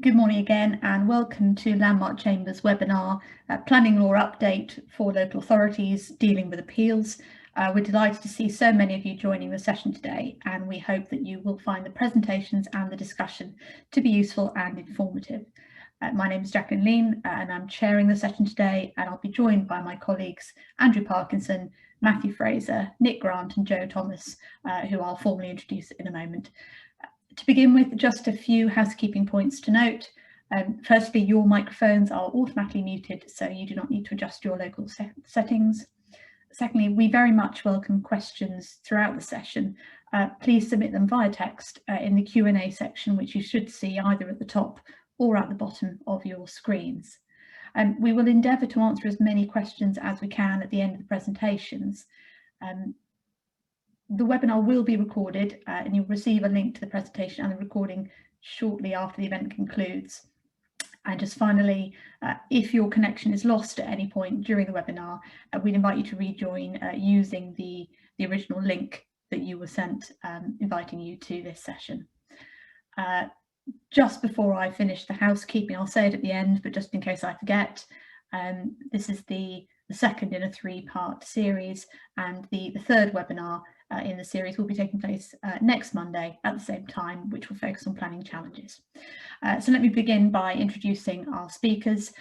Good morning again and welcome to Landmark Chambers webinar, Planning Law Update for Local Authorities Dealing with Appeals. We're delighted to see so many of you joining the session today, and we hope that you will find the presentations and the discussion to be useful and informative. My name is Jacqueline and I'm chairing the session today, and I'll be joined by my colleagues Andrew Parkinson, Matthew Fraser, Nick Grant and Joe Thomas, who I'll formally introduce in a moment. To begin with, just a few housekeeping points to note. Firstly, your microphones are automatically muted, so you do not need to adjust your local settings. Secondly, we very much welcome questions throughout the session. Please submit them via text in the Q&A section, which you should see either at the top or at the bottom of your screens. We will endeavour to answer as many questions as we can at the end of the presentations. The webinar will be recorded and you'll receive a link to the presentation and the recording shortly after the event concludes. And just finally, if your connection is lost at any point during the webinar, we'd invite you to rejoin using the original link that you were sent inviting you to this session. Just before I finish the housekeeping, I'll say it at the end, but just in case I forget, this is the second in a three-part series, and the third webinar in the series will be taking place next Monday at the same time, which will focus on planning challenges. So let me begin by introducing our speakers.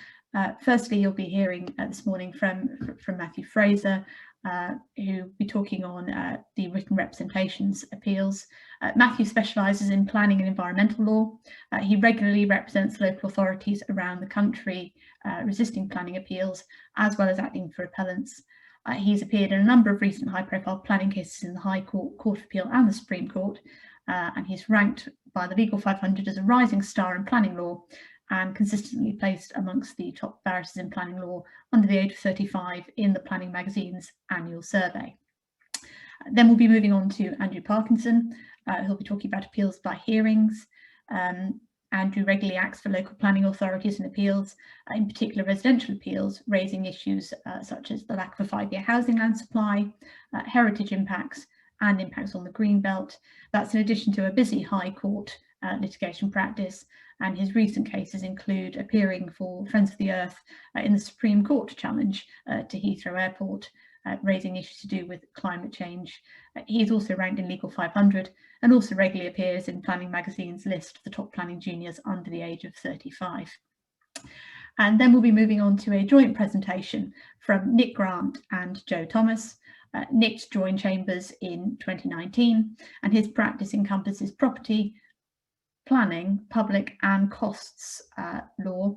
Firstly, you'll be hearing this morning from Matthew Fraser, who will be talking on the written representations appeals. Matthew specialises in planning and environmental law. He regularly represents local authorities around the country resisting planning appeals, as well as acting for appellants. He's appeared in a number of recent high-profile planning cases in the High Court, Court of Appeal and the Supreme Court, and he's ranked by the Legal 500 as a rising star in planning law and consistently placed amongst the top barristers in planning law under the age of 35 in the Planning Magazine's annual survey. Then we'll be moving on to Andrew Parkinson, who'll be talking about appeals by hearings. Andrew regularly acts for local planning authorities and appeals, in particular residential appeals, raising issues such as the lack of a 5-year housing land supply, heritage impacts and impacts on the Greenbelt. That's in addition to a busy High Court litigation practice, and his recent cases include appearing for Friends of the Earth in the Supreme Court challenge to Heathrow Airport, raising issues to do with climate change. He's also ranked in Legal 500 and also regularly appears in Planning Magazine's list of the top planning juniors under the age of 35. And then we'll be moving on to a joint presentation from Nick Grant and Joe Thomas. Nick joined Chambers in 2019, and his practice encompasses property, planning, public and costs law.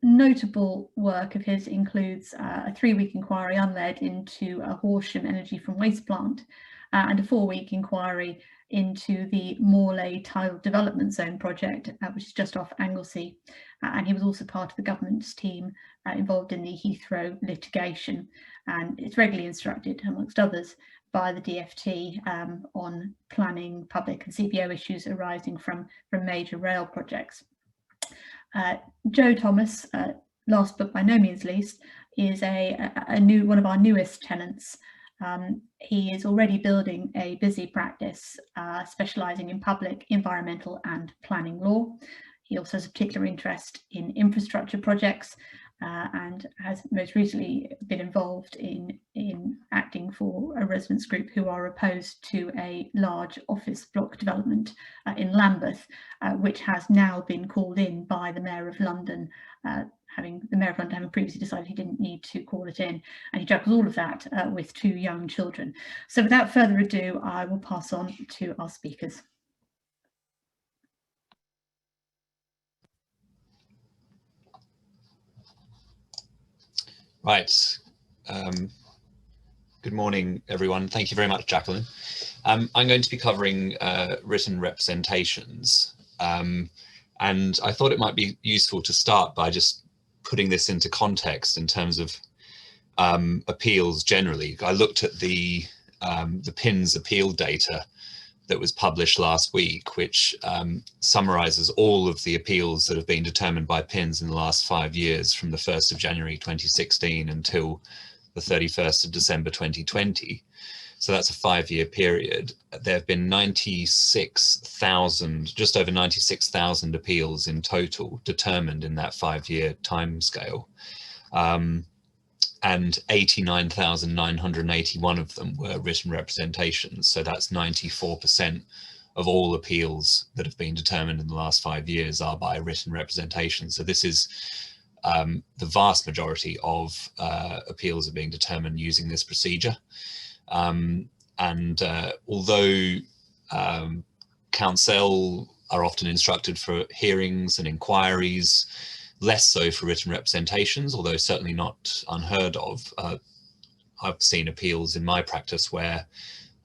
Notable work of his includes a 3-week inquiry unled into a Horsham energy from waste plant and a 4-week inquiry into the Morley Tidal Development Zone project, which is just off Anglesey. And he was also part of the government's team involved in the Heathrow litigation, and it's regularly instructed, amongst others, by the DfT on planning, public and CPO issues arising from major rail projects. Joe Thomas, last but by no means least, is one of our newest tenants. He is already building a busy practice specialising in public, environmental and planning law. He also has a particular interest in infrastructure projects and has most recently been involved in acting for a residents group who are opposed to a large office block development in Lambeth, which has now been called in by the Mayor of London, having previously decided he didn't need to call it in, and he juggles all of that with 2 young children. So without further ado, I will pass on to our speakers. Right. Good morning, everyone. Thank you very much, Jacqueline. I'm going to be covering written representations, and I thought it might be useful to start by just putting this into context in terms of appeals generally. I looked at the PINS appeal data that was published last week, which summarises all of the appeals that have been determined by PINS in the last 5 years, from the 1st of January 2016 until the 31st of December 2020. So that's a 5-year period. There have been 96,000, just over 96,000 appeals in total determined in that 5-year timescale. And 89,981 of them were written representations. So that's 94% of all appeals that have been determined in the last 5 years are by written representation. So this is the vast majority of appeals are being determined using this procedure. Although counsel are often instructed for hearings and inquiries, less so for written representations, although certainly not unheard of. I've seen appeals in my practice where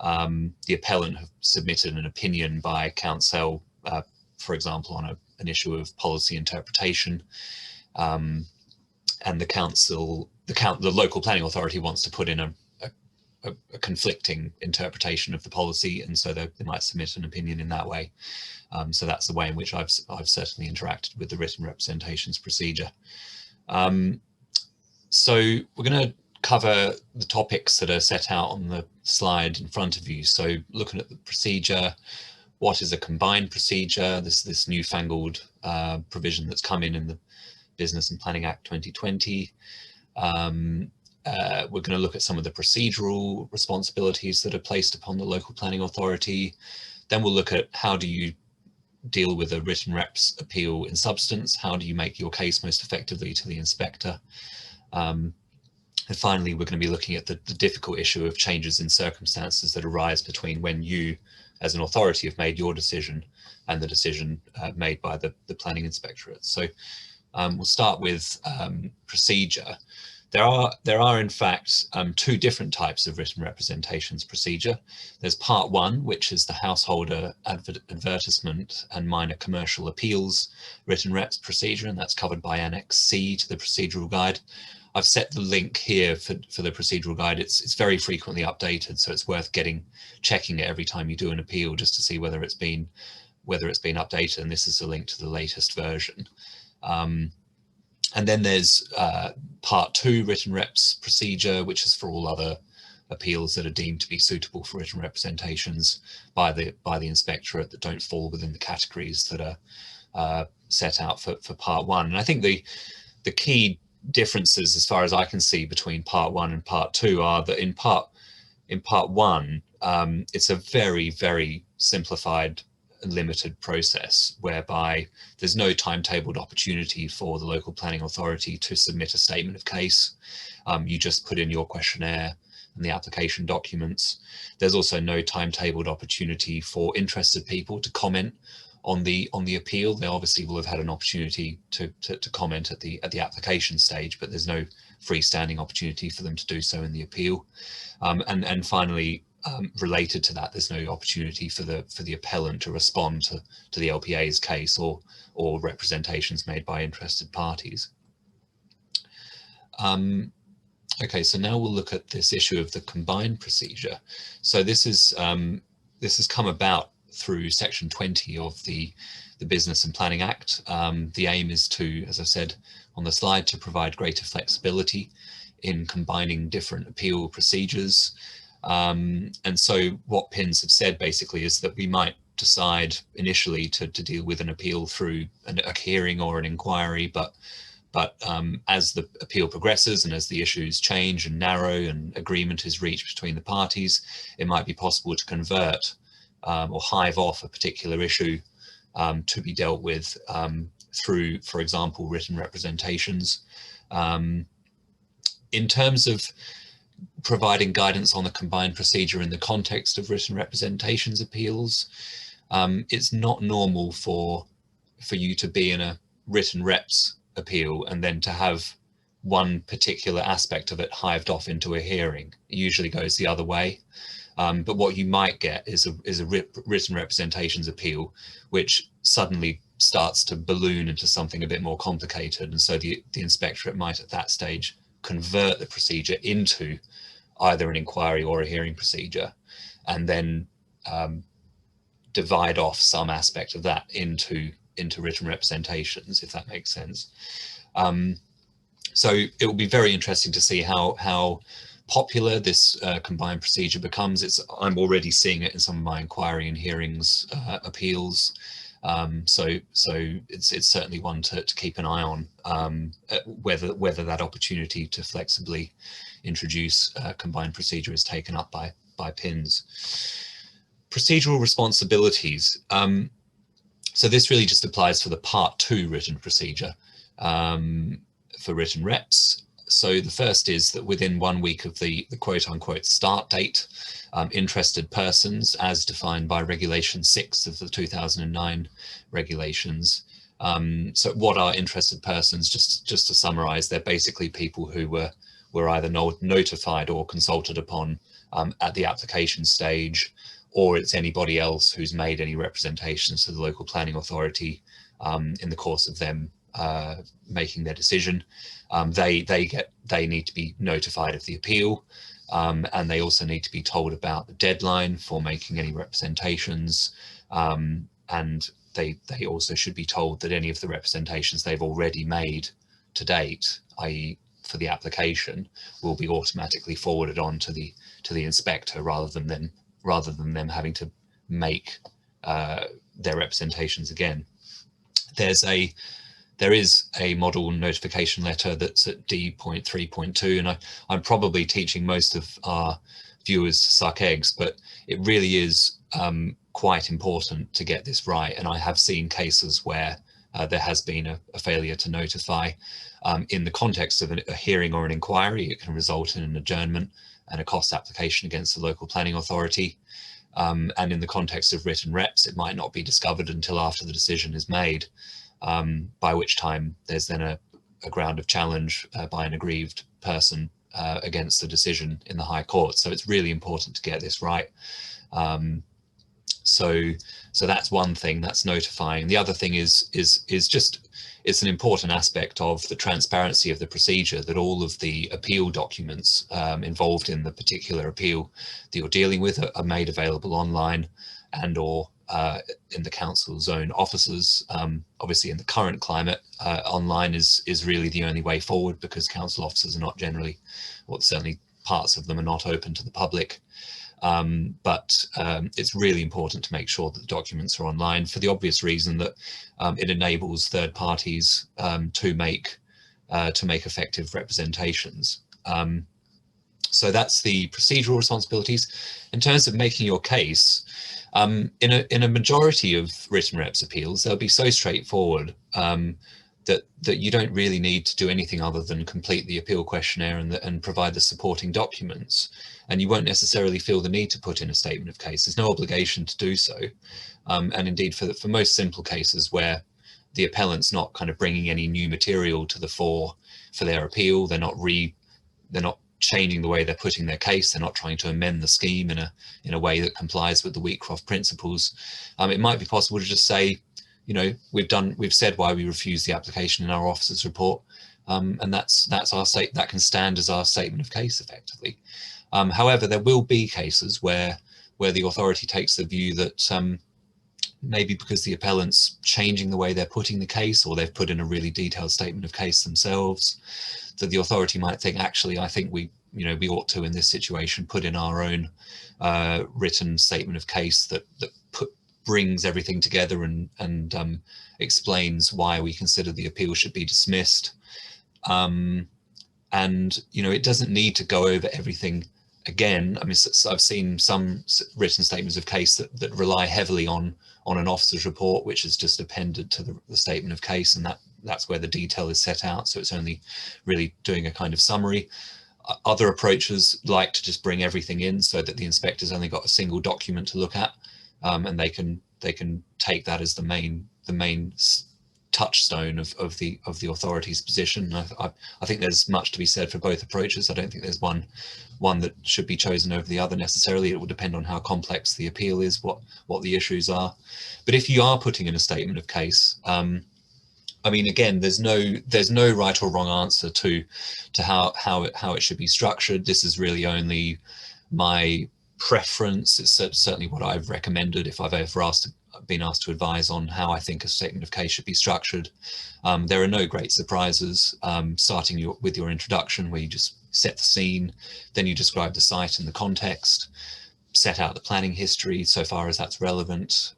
the appellant have submitted an opinion by counsel, for example, on an issue of policy interpretation, and the local planning authority wants to put in a conflicting interpretation of the policy, and so they might submit an opinion in that way. So that's the way in which I've certainly interacted with the written representations procedure. So we're going to cover the topics that are set out on the slide in front of you. So looking at the procedure, what is a combined procedure? This newfangled provision that's come in the Business and Planning Act 2020. We're going to look at some of the procedural responsibilities that are placed upon the local planning authority. Then we'll look at how do you deal with a written reps appeal in substance? How do you make your case most effectively to the inspector? And finally, we're going to be looking at the difficult issue of changes in circumstances that arise between when you, as an authority, have made your decision and the decision made by the planning inspectorate. So we'll start with procedure. There are in fact two different types of written representations procedure. There's part one, which is the householder advertisement and minor commercial appeals written reps procedure, and that's covered by Annex C to the procedural guide. I've set the link here for the procedural guide. It's very frequently updated, so it's worth checking it every time you do an appeal just to see whether it's been updated, and this is the link to the latest version. And then there's part two, written reps procedure, which is for all other appeals that are deemed to be suitable for written representations by the inspectorate that don't fall within the categories that are set out for part one. And I think the key differences, as far as I can see, between part one and part two are that in part one, it's a very, very simplified and limited process whereby there's no timetabled opportunity for the local planning authority to submit a statement of case. You just put in your questionnaire and the application documents. There's also no timetabled opportunity for interested people to comment on the appeal. They obviously will have had an opportunity to comment at the application stage, but there's no freestanding opportunity for them to do so in the appeal. And finally, related to that, there's no opportunity for the appellant to respond to the LPA's case or representations made by interested parties. Okay, so now we'll look at this issue of the combined procedure. So this has come about through Section 20 of the Business and Planning Act. The aim is to, as I said on the slide, to provide greater flexibility in combining different appeal procedures. And so what PINs have said basically is that we might decide initially to deal with an appeal through a hearing or an inquiry, but as the appeal progresses and as the issues change and narrow and agreement is reached between the parties, it might be possible to convert or hive off a particular issue to be dealt with through, for example, written representations. In terms of providing guidance on the combined procedure in the context of written representations appeals, it's not normal for you to be in a written reps appeal and then to have one particular aspect of it hived off into a hearing. It usually goes the other way. But what you might get is a written representations appeal, which suddenly starts to balloon into something a bit more complicated. And so the inspectorate might at that stage convert the procedure into either an inquiry or a hearing procedure, and then divide off some aspect of that into written representations, if that makes sense. So it will be very interesting to see how popular this combined procedure becomes, I'm already seeing it in some of my inquiry and hearings appeals. So it's certainly one to keep an eye on, whether that opportunity to flexibly introduce combined procedure is taken up by PINs. Procedural responsibilities. So this really just applies for the Part 2 written procedure for written reps. So the first is that within 1 week of the quote-unquote start date, interested persons, as defined by Regulation 6 of the 2009 regulations. So what are interested persons? Just to summarize, they're basically people who were either notified or consulted upon at the application stage, or it's anybody else who's made any representations to the local planning authority in the course of them making their decision. They need to be notified of the appeal, and they also need to be told about the deadline for making any representations, and they also should be told that any of the representations they've already made to date, i.e. for the application, will be automatically forwarded on to the inspector rather than them having to make their representations again. There is a model notification letter that's at D.3.2, and I'm probably teaching most of our viewers to suck eggs, but it really is quite important to get this right. And I have seen cases where there has been a failure to notify. In the context of a hearing or an inquiry, it can result in an adjournment and a cost application against the local planning authority. And in the context of written reps, it might not be discovered until after the decision is made. By which time there's then a ground of challenge by an aggrieved person against the decision in the High Court. So it's really important to get this right. So that's one thing, that's notifying. The other thing is just, it's an important aspect of the transparency of the procedure, that all of the appeal documents involved in the particular appeal that you're dealing with are made available online and or in the council's own offices. Obviously in the current climate, online is really the only way forward, because council offices are not generally, well, certainly parts of them are not open to the public. But it's really important to make sure that the documents are online, for the obvious reason that it enables third parties to make effective representations. So that's the procedural responsibilities. In terms of making your case, in a majority of written reps appeals, they'll be so straightforward that you don't really need to do anything other than complete the appeal questionnaire and provide the supporting documents. And you won't necessarily feel the need to put in a statement of case. There's no obligation to do so. And indeed, for most simple cases where the appellant's not kind of bringing any new material to the fore for their appeal, they're not changing the way they're putting their case, they're not trying to amend the scheme in a way that complies with the Wheatcroft principles, it might be possible to just say, you know, we've said why we refuse the application in our officer's report, and that's that can stand as our statement of case effectively. However, there will be cases where the authority takes the view that maybe because the appellant's changing the way they're putting the case, or they've put in a really detailed statement of case themselves, that the authority might think, actually, I think we ought to, in this situation, put in our own written statement of case that brings everything together and explains why we consider the appeal should be dismissed. And it doesn't need to go over everything again. I mean, I've seen some written statements of case that rely heavily on an officer's report, which is just appended to the statement of case, and that's where the detail is set out. So it's only really doing a kind of summary. Other approaches like to just bring everything in so that the inspector's only got a single document to look at, and they can take that as the main touchstone of the authority's position. I think there's much to be said for both approaches. I don't think there's one that should be chosen over the other necessarily. It will depend on how complex the appeal is, what the issues are. But if you are putting in a statement of case, I mean, again, there's no right or wrong answer to how it should be structured. This is really only my preference. It's certainly what I've recommended if I've ever been asked to advise on how I think a statement of case should be structured. There are no great surprises, starting with your introduction, where you just set the scene, then you describe the site and the context, set out the planning history so far as that's relevant,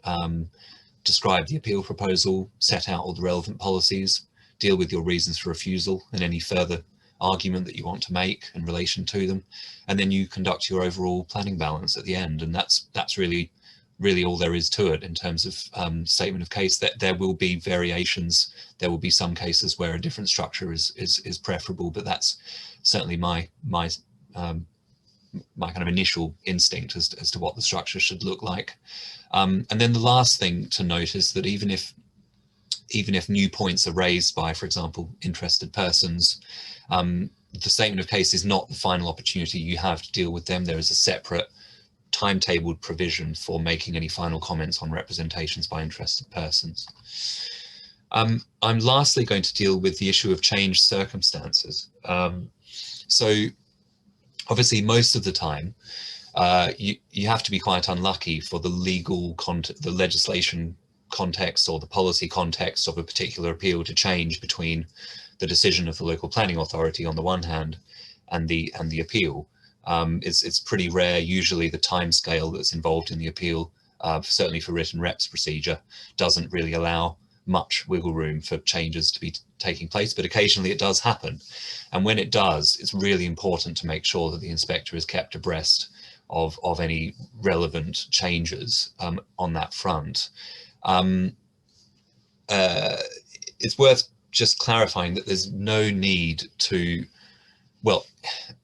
describe the appeal proposal, set out all the relevant policies, deal with your reasons for refusal and any further argument that you want to make in relation to them, and then you conduct your overall planning balance at the end. And that's really all there is to it in terms of statement of case. That there will be variations. There will be some cases where a different structure is preferable, but that's certainly my kind of initial instinct as to what the structure should look like. And then the last thing to note is that even if new points are raised by, for example, interested persons, the statement of case is not the final opportunity you have to deal with them. There is a separate timetabled provision for making any final comments on representations by interested persons. I'm lastly going to deal with the issue of changed circumstances. So obviously most of the time, you have to be quite unlucky for the the legislation context or the policy context of a particular appeal to change between the decision of the local planning authority on the one hand and the appeal. It's pretty rare. Usually the timescale that's involved in the appeal, certainly for written reps procedure, doesn't really allow much wiggle room for changes to be taking place, but occasionally it does happen. And when it does, it's really important to make sure that the inspector is kept abreast of any relevant changes on that front. It's worth just clarifying that there's no need to, well,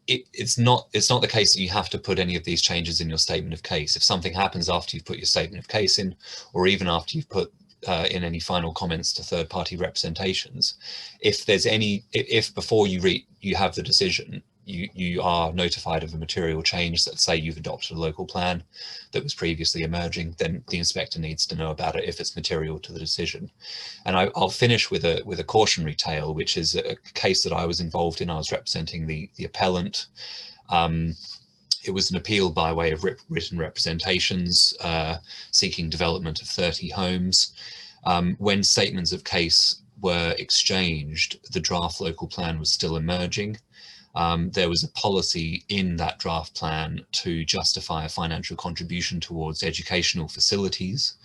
it's not the case that you have to put any of these changes in your statement of case. If something happens after you've put your statement of case in, or even after you've put in any final comments to third-party representations, if before you have the decision, you are notified of a material change, that say you've adopted a local plan that was previously emerging, then the inspector needs to know about it if it's material to the decision. And I'll finish with a cautionary tale, which is a case that I was involved in. I was representing the appellant. It was an appeal by way of written representations seeking development of 30 homes. When statements of case were exchanged, the draft local plan was still emerging. There was a policy in that draft plan to justify a financial contribution towards educational facilities.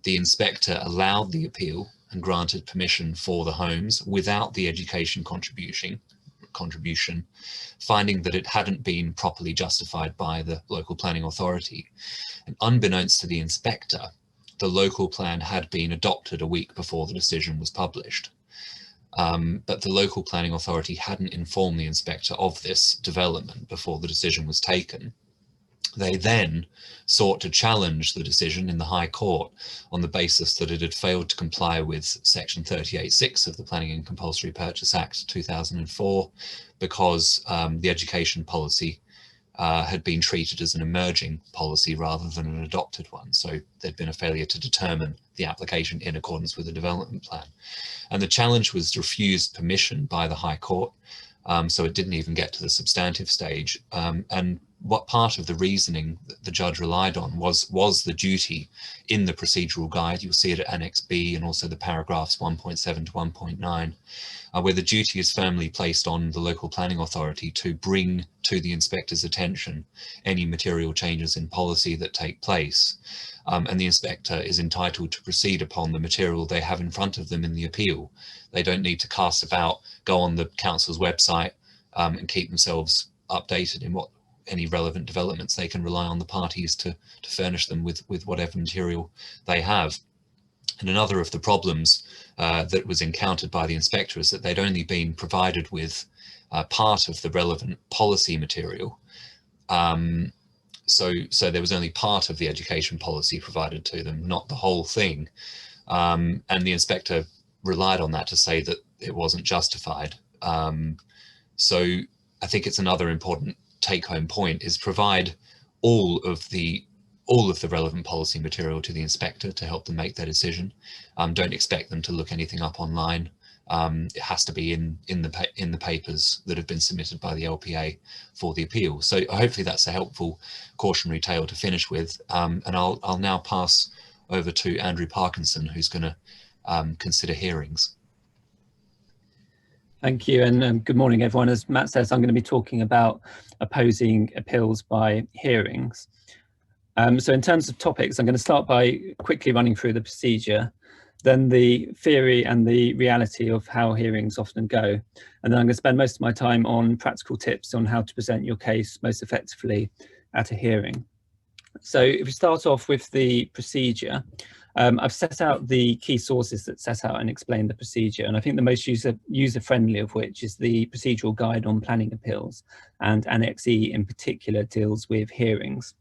The inspector allowed the appeal and granted permission for the homes without the education contribution, finding that it hadn't been properly justified by the local planning authority. And unbeknownst to the inspector, the local plan had been adopted a week before the decision was published. But the local planning authority hadn't informed the inspector of this development before the decision was taken. They then sought to challenge the decision in the High Court on the basis that it had failed to comply with Section 38(6) of the Planning and Compulsory Purchase Act 2004, because the education policy had been treated as an emerging policy rather than an adopted one. So there'd been a failure to determine the application in accordance with the development plan. And the challenge was refused permission by the High Court, so it didn't even get to the substantive stage. And what part of the reasoning that the judge relied on was the duty in the procedural guide. You'll see it at Annex B and also the paragraphs 1.7 to 1.9, where the duty is firmly placed on the local planning authority to bring to the inspector's attention any material changes in policy that take place. And the inspector is entitled to proceed upon the material they have in front of them in the appeal. They don't need to cast about, go on the council's website and keep themselves updated in what any relevant developments. They can rely on the parties to furnish them with whatever material they have. And another of the problems that was encountered by the inspector is that they'd only been provided with part of the relevant policy material. So there was only part of the education policy provided to them, not the whole thing. And the inspector relied on that to say that it wasn't justified. So I think it's another important take-home point is provide all of the relevant policy material to the inspector to help them make their decision. Don't expect them to look anything up online. It has to be in the papers that have been submitted by the LPA for the appeal. So hopefully that's a helpful cautionary tale to finish with. And I'll now pass over to Andrew Parkinson, who's going to consider hearings. Thank you, and good morning, everyone. As Matt says, I'm going to be talking about opposing appeals by hearings. So in terms of topics, I'm going to start by quickly running through the procedure, then the theory and the reality of how hearings often go. And then I'm going to spend most of my time on practical tips on how to present your case most effectively at a hearing. So if we start off with the procedure, I've set out the key sources that set out and explain the procedure, and I think the most user-friendly of which is the procedural guide on planning appeals, and Annex E in particular deals with hearings.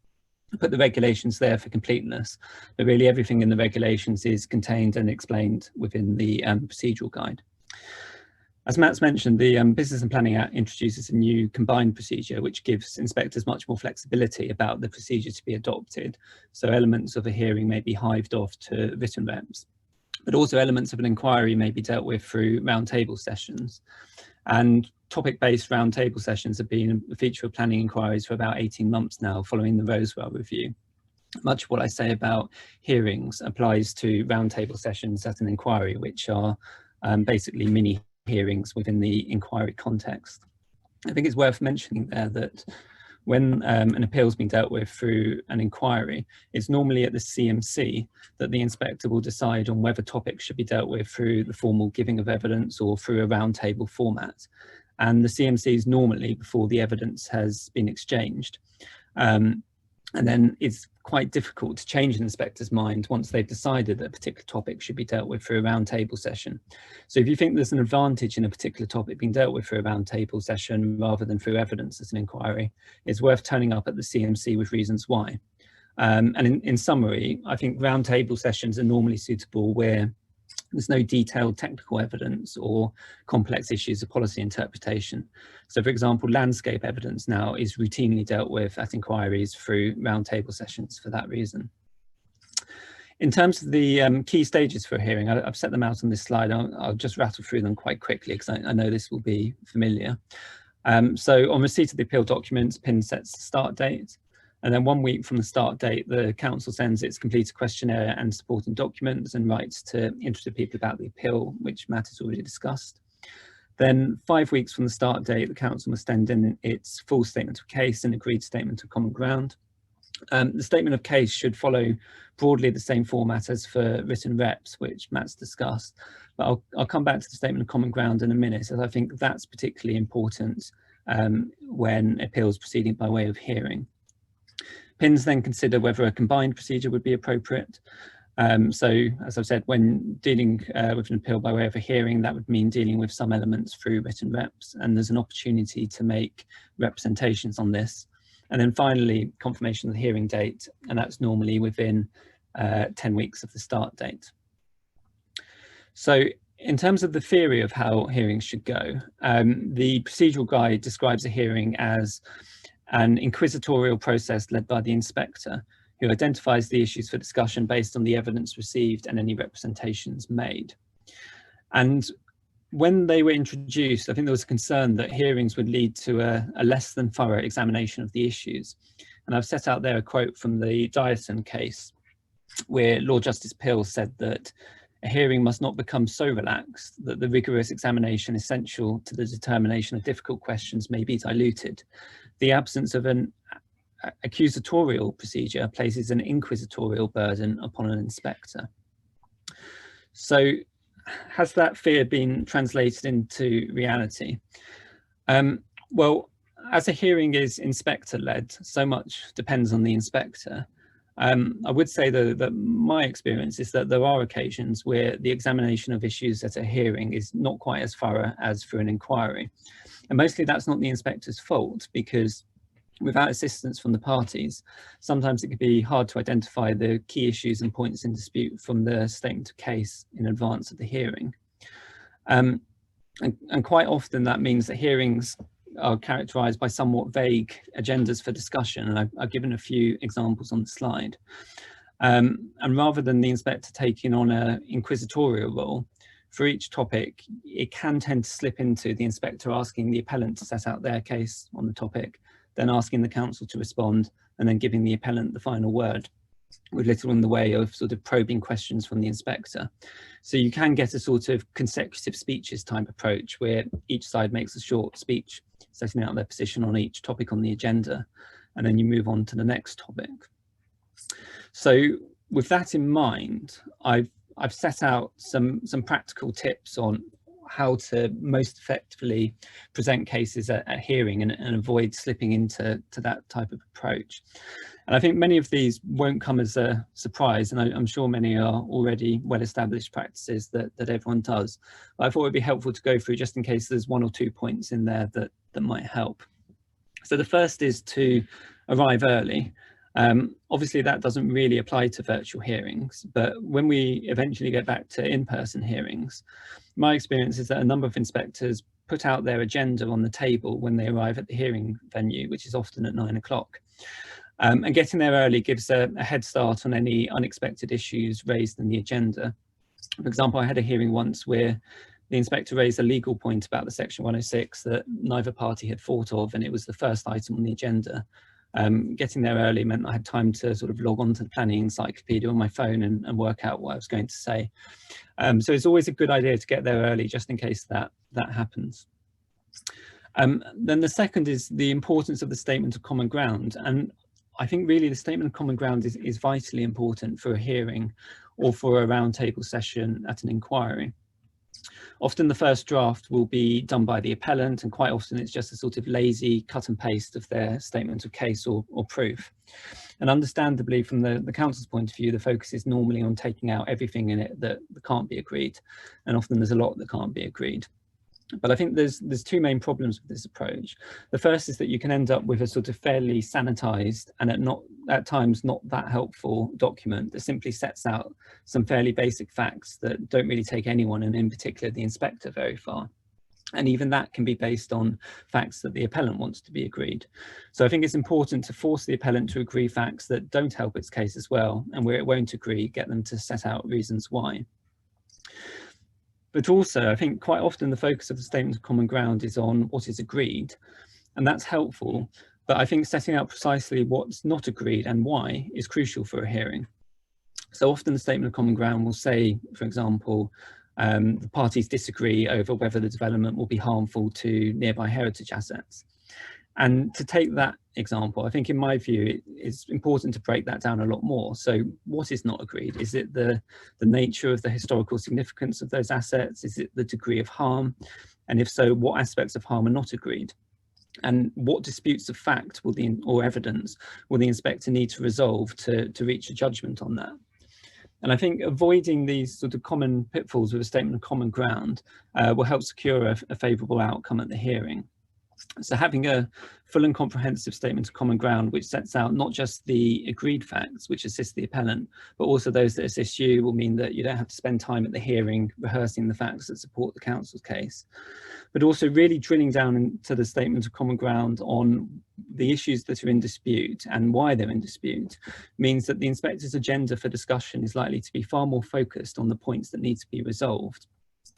I put the regulations there for completeness, but really everything in the regulations is contained and explained within the procedural guide. As Matt's mentioned, the Business and Planning Act introduces a new combined procedure which gives inspectors much more flexibility about the procedure to be adopted. So elements of a hearing may be hived off to written reps, but also elements of an inquiry may be dealt with through roundtable sessions. And topic-based roundtable sessions have been a feature of planning inquiries for about 18 months now, following the Roswell review. Much of what I say about hearings applies to roundtable sessions at an inquiry, which are basically mini hearings within the inquiry context. I think it's worth mentioning there that when an appeal has been dealt with through an inquiry, it's normally at the CMC that the inspector will decide on whether topics should be dealt with through the formal giving of evidence or through a roundtable format. And the CMC is normally before the evidence has been exchanged. And then it's quite difficult to change an inspector's mind once they've decided that a particular topic should be dealt with through a roundtable session. So if you think there's an advantage in a particular topic being dealt with through a roundtable session rather than through evidence as an inquiry, it's worth turning up at the CMC with reasons why. And in summary, I think roundtable sessions are normally suitable where there's no detailed technical evidence or complex issues of policy interpretation. So for example, landscape evidence now is routinely dealt with at inquiries through roundtable sessions for that reason. In terms of the key stages for a hearing, I've set them out on this slide. I'll just rattle through them quite quickly because I know this will be familiar. So on receipt of the appeal documents, PIN sets the start date. And then 1 week from the start date, the council sends its completed questionnaire and supporting documents and writes to interested people about the appeal, which Matt has already discussed. Then 5 weeks from the start date, the council must send in its full statement of case and agreed statement of common ground. The statement of case should follow broadly the same format as for written reps, which Matt's discussed. But I'll come back to the statement of common ground in a minute, as I think that's particularly important when appeals proceeding by way of hearing. PINs then consider whether a combined procedure would be appropriate. So, as I've said, when dealing with an appeal by way of a hearing, that would mean dealing with some elements through written reps, and there's an opportunity to make representations on this. And then finally, confirmation of the hearing date, and that's normally within 10 weeks of the start date. So, in terms of the theory of how hearings should go, the procedural guide describes a hearing as an inquisitorial process led by the inspector, who identifies the issues for discussion based on the evidence received and any representations made. And when they were introduced, I think there was a concern that hearings would lead to a less than thorough examination of the issues. And I've set out there a quote from the Dyson case, where Lord Justice Pill said that a hearing must not become so relaxed that the rigorous examination essential to the determination of difficult questions may be diluted. The absence of an accusatorial procedure places an inquisitorial burden upon an inspector. So has that fear been translated into reality? Well, as a hearing is inspector-led, so much depends on the inspector. I would say though that my experience is that there are occasions where the examination of issues at a hearing is not quite as thorough as for an inquiry. And mostly that's not the inspector's fault, because without assistance from the parties, sometimes it can be hard to identify the key issues and points in dispute from the statement of case in advance of the hearing. And quite often that means that hearings are characterized by somewhat vague agendas for discussion, and I've given a few examples on the slide. And rather than the inspector taking on an inquisitorial role for each topic, it can tend to slip into the inspector asking the appellant to set out their case on the topic, then asking the counsel to respond, and then giving the appellant the final word. with little in the way of sort of probing questions from the inspector. So you can get a sort of consecutive speeches type approach where each side makes a short speech setting out their position on each topic on the agenda, and then you move on to the next topic. So with that in mind, I've set out some practical tips on how to most effectively present cases at hearing and avoid slipping into that type of approach. And I think many of these won't come as a surprise, and I'm sure many are already well-established practices that everyone does. But I thought it'd be helpful to go through just in case there's one or two points in there that might help. So the first is to arrive early. Obviously that doesn't really apply to virtual hearings, but when we eventually get back to in-person hearings, my experience is that a number of inspectors put out their agenda on the table when they arrive at the hearing venue, which is often at 9 o'clock. And getting there early gives a head start on any unexpected issues raised in the agenda. For example, I had a hearing once where the inspector raised a legal point about the Section 106 that neither party had thought of, and it was the first item on the agenda. Getting there early meant I had time to sort of log on to the planning encyclopedia on my phone and work out what I was going to say. So it's always a good idea to get there early just in case that happens. Then the second is the importance of the statement of common ground. And I think really the statement of common ground is vitally important for a hearing or for a roundtable session at an inquiry. Often the first draft will be done by the appellant, and quite often it's just a sort of lazy cut and paste of their statement of case or proof. And understandably, from the counsel's point of view, the focus is normally on taking out everything in it that can't be agreed, and often there's a lot that can't be agreed. But I think there's two main problems with this approach. The first is that you can end up with a sort of fairly sanitized and at times not that helpful document that simply sets out some fairly basic facts that don't really take anyone, and in particular the inspector, very far. And even that can be based on facts that the appellant wants to be agreed. So I think it's important to force the appellant to agree facts that don't help its case as well, and where it won't agree, get them to set out reasons why. But also, I think quite often the focus of the statement of common ground is on what is agreed, and that's helpful. But I think setting out precisely what's not agreed and why is crucial for a hearing. So often the statement of common ground will say, for example, the parties disagree over whether the development will be harmful to nearby heritage assets. And to take that example, I think in my view, it's important to break that down a lot more. So what is not agreed? Is it the nature of the historical significance of those assets? Is it the degree of harm? And if so, what aspects of harm are not agreed? And what disputes of fact or evidence will the inspector need to resolve to reach a judgment on that? And I think avoiding these sort of common pitfalls with a statement of common ground will help secure a favourable outcome at the hearing. So having a full and comprehensive statement of common ground which sets out not just the agreed facts which assist the appellant, but also those that assist you, will mean that you don't have to spend time at the hearing rehearsing the facts that support the counsel's case, but also really drilling down into the statement of common ground on the issues that are in dispute and why they're in dispute means that the inspector's agenda for discussion is likely to be far more focused on the points that need to be resolved.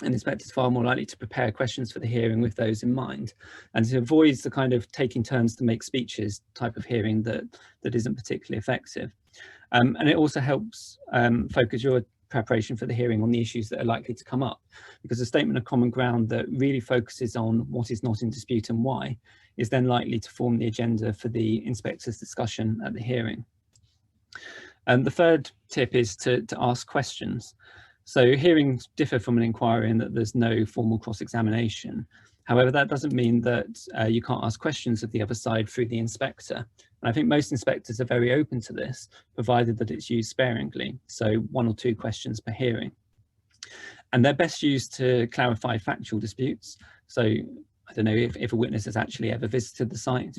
And inspectors are far more likely to prepare questions for the hearing with those in mind, and to avoid the kind of taking turns to make speeches type of hearing that isn't particularly effective. And it also helps focus your preparation for the hearing on the issues that are likely to come up, because a statement of common ground that really focuses on what is not in dispute and why is then likely to form the agenda for the inspector's discussion at the hearing. And the third tip is to ask questions. So hearings differ from an inquiry in that there's no formal cross-examination. However, that doesn't mean that you can't ask questions of the other side through the inspector. And I think most inspectors are very open to this, provided that it's used sparingly, so 1 or 2 questions per hearing. And they're best used to clarify factual disputes. So I don't know if a witness has actually ever visited the site,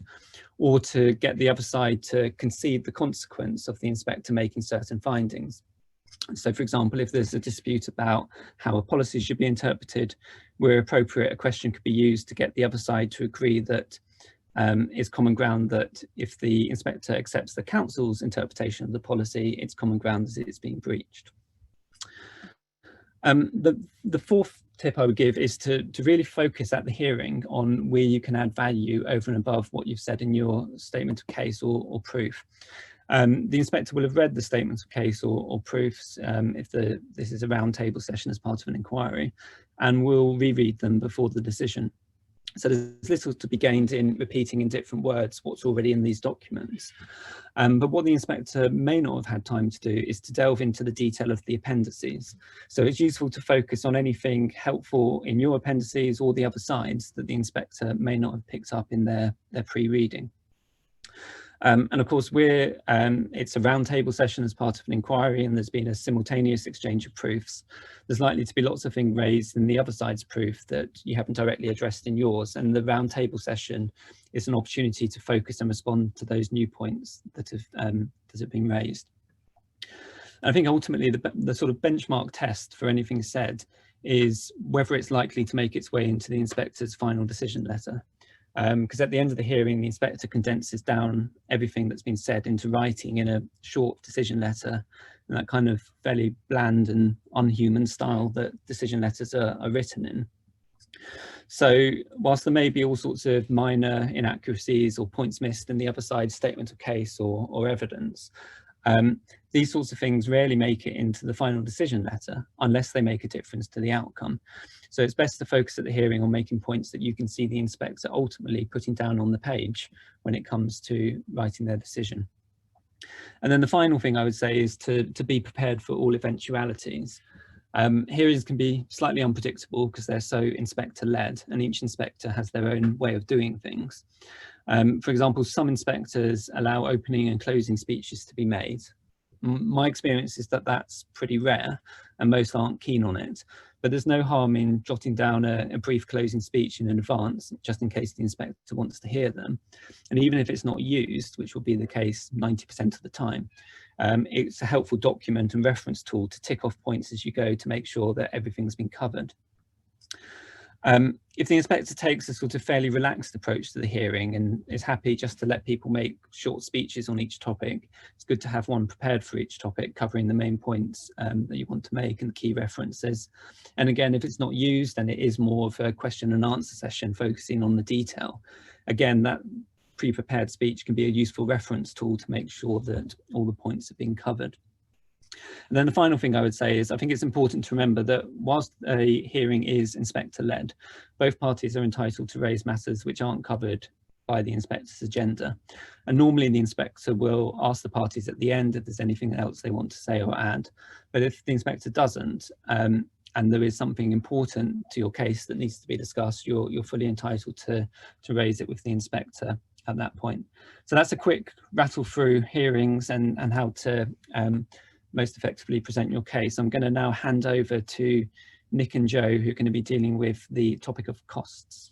or to get the other side to concede the consequence of the inspector making certain findings. So, for example, if there's a dispute about how a policy should be interpreted, where appropriate, a question could be used to get the other side to agree that it's common ground that if the inspector accepts the council's interpretation of the policy, it's common ground that it's being breached. The fourth tip I would give is to really focus at the hearing on where you can add value over and above what you've said in your statement of case or proof. The inspector will have read the statements of case or proofs if this is a round table session as part of an inquiry, and will reread them before the decision. So there's little to be gained in repeating in different words what's already in these documents. But what the inspector may not have had time to do is to delve into the detail of the appendices. So it's useful to focus on anything helpful in your appendices or the other sides that the inspector may not have picked up in their pre-reading. And of course, it's a roundtable session as part of an inquiry, and there's been a simultaneous exchange of proofs. There's likely to be lots of things raised in the other side's proof that you haven't directly addressed in yours, and the roundtable session is an opportunity to focus and respond to those new points that have been raised. And I think ultimately the sort of benchmark test for anything said is whether it's likely to make its way into the inspector's final decision letter. Because at the end of the hearing, the inspector condenses down everything that's been said into writing in a short decision letter, in that kind of fairly bland and unhuman style that decision letters are written in. So whilst there may be all sorts of minor inaccuracies or points missed in the other side's statement of case or evidence, these sorts of things rarely make it into the final decision letter unless they make a difference to the outcome. So it's best to focus at the hearing on making points that you can see the inspector ultimately putting down on the page when it comes to writing their decision. And then the final thing I would say is to be prepared for all eventualities. Hearings can be slightly unpredictable because they're so inspector-led, and each inspector has their own way of doing things. For example, some inspectors allow opening and closing speeches to be made. My experience is that that's pretty rare and most aren't keen on it, but there's no harm in jotting down a brief closing speech in advance, just in case the inspector wants to hear them. And even if it's not used, which will be the case 90% of the time, it's a helpful document and reference tool to tick off points as you go to make sure that everything's been covered. If the inspector takes a sort of fairly relaxed approach to the hearing and is happy just to let people make short speeches on each topic, it's good to have one prepared for each topic, covering the main points that you want to make and the key references. And again, if it's not used and it is more of a question and answer session focusing on the detail, again, that pre-prepared speech can be a useful reference tool to make sure that all the points have been covered. And then the final thing I would say is I think it's important to remember that whilst a hearing is inspector-led, both parties are entitled to raise matters which aren't covered by the inspector's agenda. And normally the inspector will ask the parties at the end if there's anything else they want to say or add. But if the inspector doesn't, and there is something important to your case that needs to be discussed, you're fully entitled to raise it with the inspector at that point. So that's a quick rattle through hearings and how to most effectively present your case. I'm going to now hand over to Nick and Joe, who are going to be dealing with the topic of costs.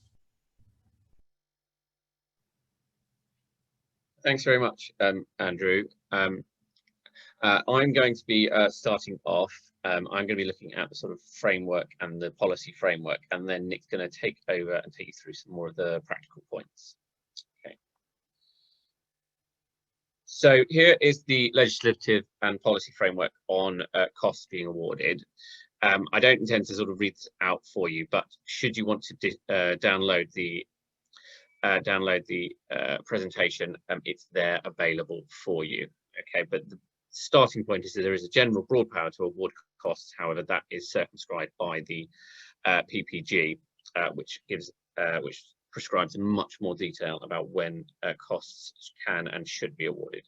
Thanks very much, Andrew. I'm going to be starting off. I'm going to be looking at the sort of framework and the policy framework, and then Nick's going to take over and take you through some more of the practical points. Okay. So here is the legislative and policy framework on costs being awarded. I don't intend to sort of read this out for you, but should you want to download the presentation, it's there available for you. Okay, but the starting point is that there is a general broad power to award costs. However, that is circumscribed by the PPG, which prescribes in much more detail about when costs can and should be awarded.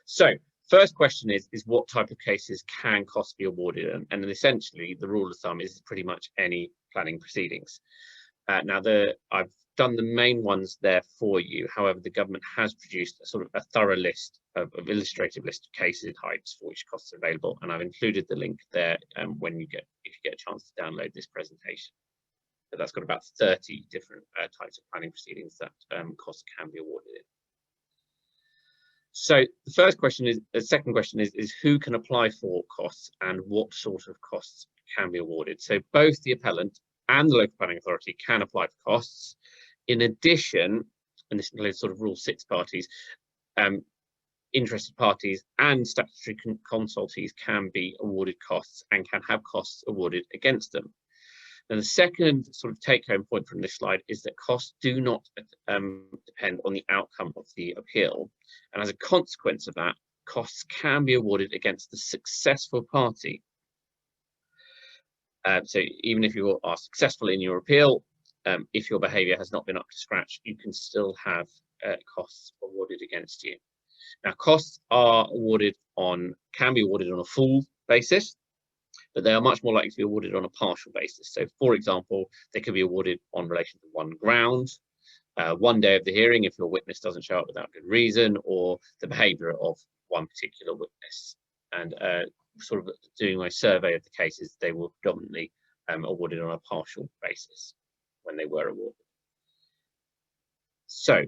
So first question is what type of cases can costs be awarded? And essentially the rule of thumb is pretty much any planning proceedings. Now I've done the main ones there for you. However, the government has produced a sort of a thorough list of illustrative list of cases types for which costs are available, and I've included the link there if you get a chance to download this presentation. But that's got about 30 different types of planning proceedings that costs can be awarded in. So the first question is, the second question is who can apply for costs and what sort of costs can be awarded. So both the appellant and the local planning authority can apply for costs. In addition, and this includes sort of Rule 6 parties, interested parties and statutory consultees can be awarded costs and can have costs awarded against them. And the second sort of take-home point from this slide is that costs do not depend on the outcome of the appeal. And as a consequence of that, costs can be awarded against the successful party. So even if you are successful in your appeal, if your behaviour has not been up to scratch, you can still have costs awarded against you. Now, costs are can be awarded on a full basis, but they are much more likely to be awarded on a partial basis. So, for example, they could be awarded on relation to one ground, 1 day of the hearing if your witness doesn't show up without good reason, or the behaviour of one particular witness. And sort of doing my survey of the cases, they were predominantly awarded on a partial basis when they were awarded. So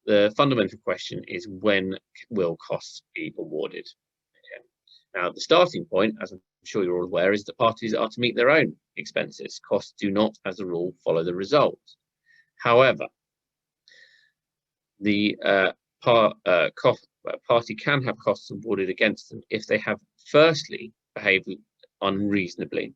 the fundamental question is, when will costs be awarded? Okay. Now, the starting point, as I'm sure you're all aware, is that parties are to meet their own expenses. Costs do not, as a rule, follow the result. However, the party can have costs awarded against them if they have firstly behaved unreasonably,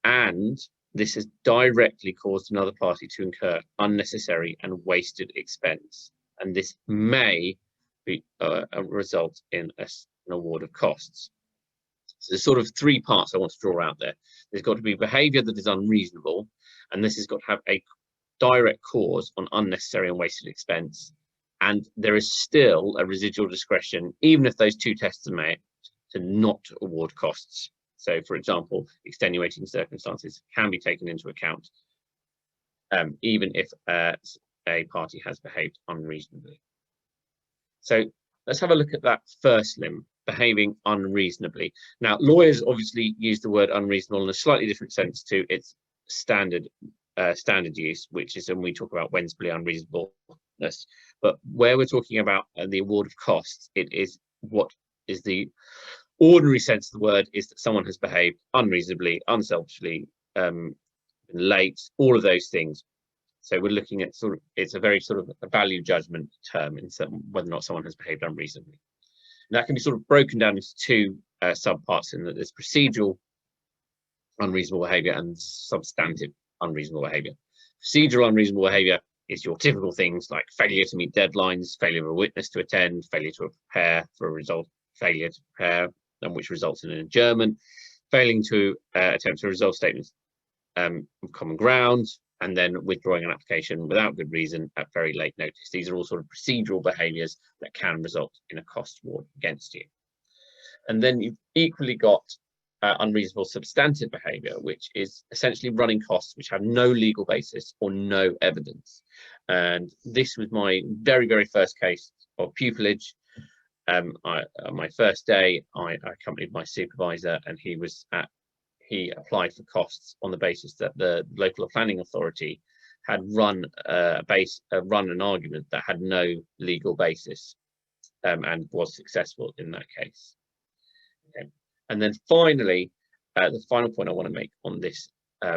and this has directly caused another party to incur unnecessary and wasted expense, and this may be result in an award of costs. So there's sort of three parts I want to draw out there. There's got to be behaviour that is unreasonable, and this has got to have a direct cause on unnecessary and wasted expense, and there is still a residual discretion, even if those two tests are met, to not award costs. So, for example, extenuating circumstances can be taken into account, even if a party has behaved unreasonably. So let's have a look at that first limb, behaving unreasonably. Now, lawyers obviously use the word unreasonable in a slightly different sense to its standard use, which is when we talk about Wednesbury unreasonableness. But where we're talking about the award of costs, it is what is the ordinary sense of the word, is that someone has behaved unreasonably, unselfishly, been late, all of those things. So we're looking at sort of, it's a very sort of a value judgment term in whether or not someone has behaved unreasonably. And that can be sort of broken down into two subparts, in that there's procedural unreasonable behaviour and substantive unreasonable behaviour. Procedural unreasonable behaviour is your typical things like failure to meet deadlines, failure of a witness to attend, failure to prepare for a result, failure to prepare, and which results in an adjournment, failing to attempt to resolve statements of common ground, and then withdrawing an application without good reason at very late notice. These are all sort of procedural behaviours that can result in a cost award against you. And then you've equally got unreasonable substantive behaviour, which is essentially running costs which have no legal basis or no evidence. And this was my very, very first case of pupillage. On my first day, I accompanied my supervisor, and he applied for costs on the basis that the local planning authority had run an argument that had no legal basis, and was successful in that case. Okay. And then finally, the final point I want to make on this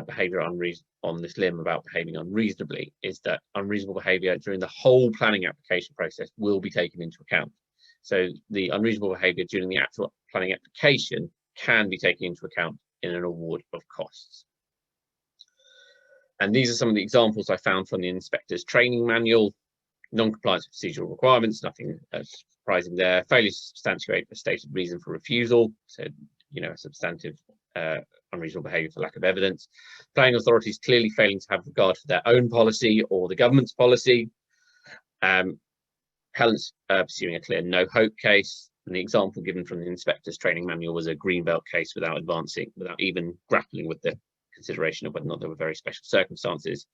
behaviour on this limb about behaving unreasonably is that unreasonable behaviour during the whole planning application process will be taken into account. So the unreasonable behaviour during the actual planning application can be taken into account in an award of costs. And these are some of the examples I found from the inspector's training manual. Non-compliance with procedural requirements, nothing surprising there. Failure to substantiate a stated reason for refusal, so a substantive unreasonable behaviour for lack of evidence. Planning authorities clearly failing to have regard for their own policy or the government's policy. Appellants pursuing a clear no-hope case, and the example given from the inspector's training manual was a greenbelt case without even grappling with the consideration of whether or not there were very special circumstances.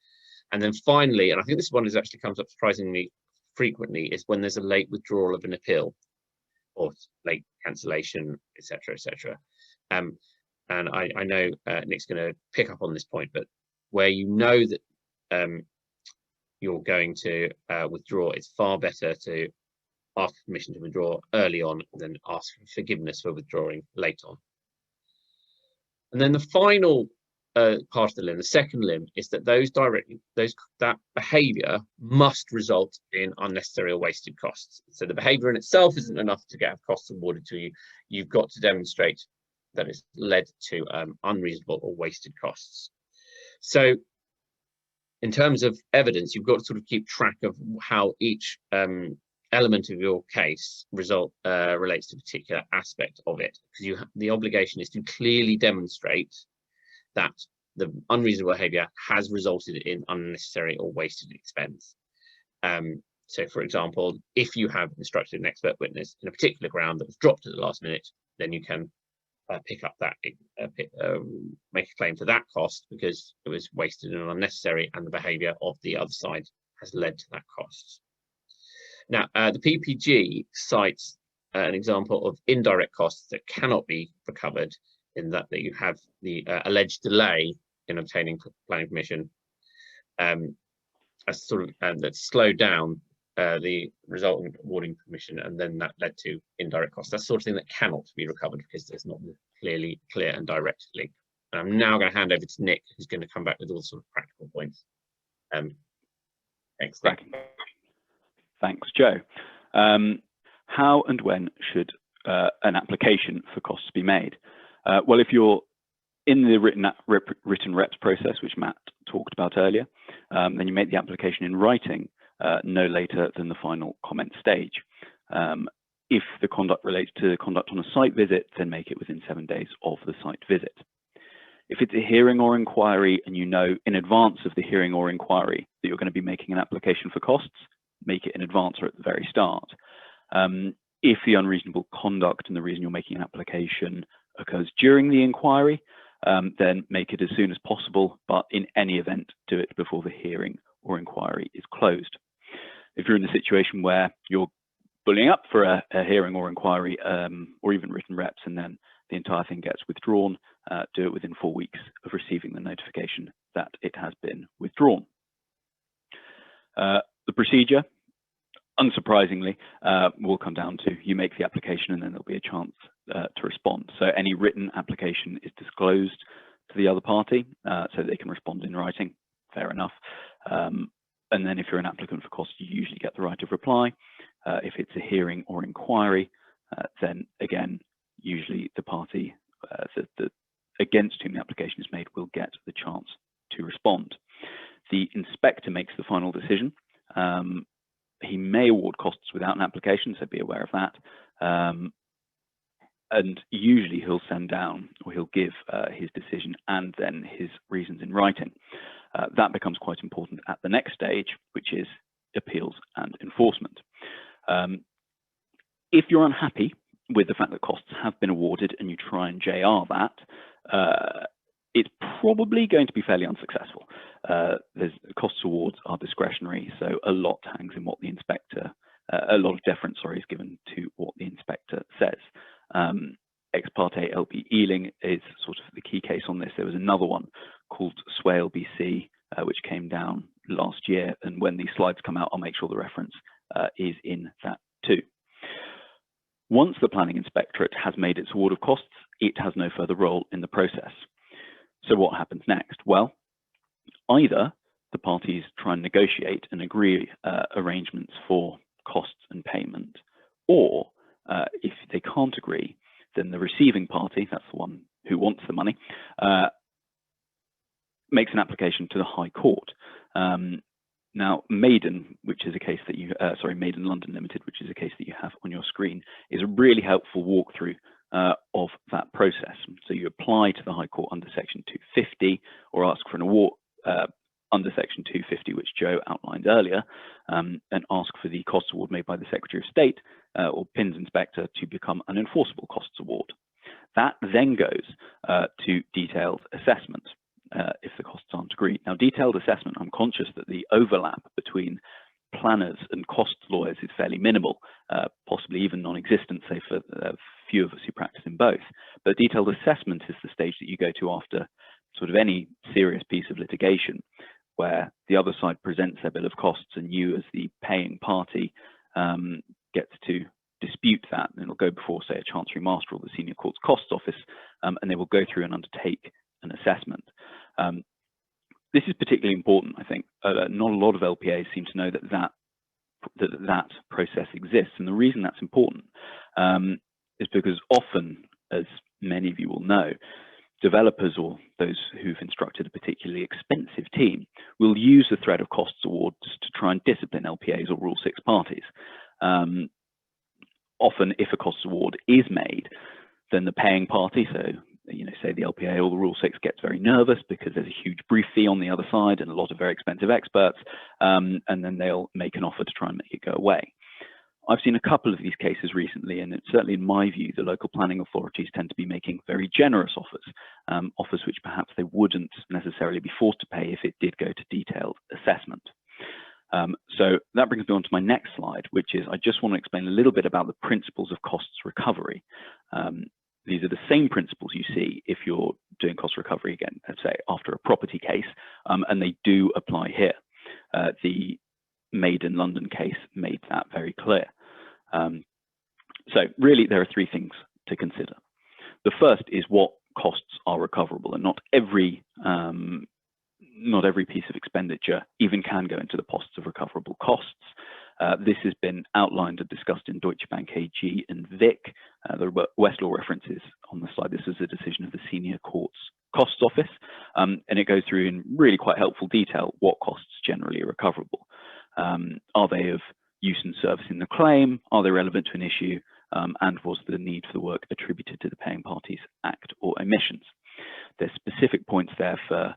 And then finally, and I think this one actually comes up surprisingly frequently, is when there's a late withdrawal of an appeal or late cancellation, etc., etc. And I know Nick's going to pick up on this point, but where you know that you're going to withdraw, it's far better to ask permission to withdraw early on than ask for forgiveness for withdrawing late on. And then the final part of the limb, the second limb, is that that behaviour must result in unnecessary or wasted costs. So the behaviour in itself isn't enough to get costs awarded to you. You've got to demonstrate that it's led to unreasonable or wasted costs. So in terms of evidence, you've got to sort of keep track of how each element of your case relates to a particular aspect of it, because the obligation is to clearly demonstrate that the unreasonable behaviour has resulted in unnecessary or wasted expense. So, for example, if you have instructed an expert witness in a particular ground that was dropped at the last minute, then you can pick up that, make a claim for that cost because it was wasted and unnecessary, and the behaviour of the other side has led to that cost. Now, the PPG cites an example of indirect costs that cannot be recovered, in that you have the alleged delay in obtaining planning permission, as sort of that slowed down the resultant awarding permission, and then that led to indirect costs. That's the sort of thing that cannot be recovered because there's not a clear and direct link. And I'm now going to hand over to Nick, who's going to come back with all sort of practical points. Thanks, Nick. Thanks, Joe. How and when should an application for costs be made? Well, if you're in the written reps process, which Matt talked about earlier, then you make the application in writing no later than the final comment stage. If the conduct relates to conduct on a site visit, then make it within 7 days of the site visit. If it's a hearing or inquiry and you know in advance of the hearing or inquiry that you're going to be making an application for costs, make it in advance or at the very start. If the unreasonable conduct and the reason you're making an application occurs during the inquiry, then make it as soon as possible, but in any event, do it before the hearing or inquiry is closed. If you're in a situation where you're bullying up for a hearing or inquiry, or even written reps, and then the entire thing gets withdrawn, do it within 4 weeks of receiving the notification that it has been withdrawn. The procedure, unsurprisingly, will come down to you make the application and then there'll be a chance to respond. So any written application is disclosed to the other party so they can respond in writing. Fair enough. And then if you're an applicant for costs, you usually get the right of reply. If it's a hearing or inquiry, then again, usually the party against whom the application is made will get the chance to respond. The inspector makes the final decision. He may award costs without an application, so be aware of that. And usually he'll send down, or he'll give his decision and then his reasons in writing. That becomes quite important at the next stage, which is appeals and enforcement. If you're unhappy with the fact that costs have been awarded and you try and JR that, it's probably going to be fairly unsuccessful. Costs awards are discretionary, so a lot hangs in what the inspector, a lot of deference, is given to what the inspector says. Ex parte LP Ealing is sort of the key case on this. There was another one called Swale BC, which came down last year, and when these slides come out, I'll make sure the reference is in that too. Once the planning inspectorate has made its award of costs, it has no further role in the process. So what happens next? Well, either the parties try and negotiate and agree arrangements for costs and payment, or if they can't agree, then the receiving party, that's the one who wants the money, makes an application to the High Court. Now, Maiden, which is a case that you, Maiden London Limited, which is a case that you have on your screen, is a really helpful walkthrough of that process. So you apply to the High Court under Section 250, or ask for an award under Section 250, which Joe outlined earlier, and ask for the costs award made by the Secretary of State or PINS inspector to become an enforceable costs award. That then goes to detailed assessment if the costs aren't agreed. Now, detailed assessment, I'm conscious that the overlap between planners and cost lawyers is fairly minimal, possibly even non-existent, say for a few of us who practice in both. But detailed assessment is the stage that you go to after sort of any serious piece of litigation, where the other side presents their bill of costs and you as the paying party gets to dispute that, and it'll go before, say, a Chancery Master or the Senior Courts Costs Office, and they will go through and undertake an assessment. This is particularly important, I think. Not a lot of LPAs seem to know that process exists, and the reason that's important is because often, as many of you will know, developers or those who've instructed a particularly expensive team will use the threat of costs awards to try and discipline LPAs or Rule 6 parties. Often, if a costs award is made, then the paying party, so say the LPA or the Rule 6, gets very nervous because there's a huge brief fee on the other side and a lot of very expensive experts, and then they'll make an offer to try and make it go away. I've seen a couple of these cases recently, and it's certainly in my view, the local planning authorities tend to be making very generous offers, offers which perhaps they wouldn't necessarily be forced to pay if it did go to detailed assessment. So that brings me on to my next slide, which is I just want to explain a little bit about the principles of costs recovery. These are the same principles you see if you're doing cost recovery again, let's say after a property case, and they do apply here. The Made in London case made that very clear. So really there are three things to consider. The first is what costs are recoverable, and not every piece of expenditure even can go into the costs of recoverable costs. This has been outlined and discussed in Deutsche Bank AG and Vic. The Westlaw references on the slide. This is a decision of the Senior Courts Costs Office, and it goes through in really quite helpful detail what costs generally are recoverable. Are they of use and service in the claim? Are they relevant to an issue? And was the need for the work attributed to the paying party's act or omissions? There's specific points there for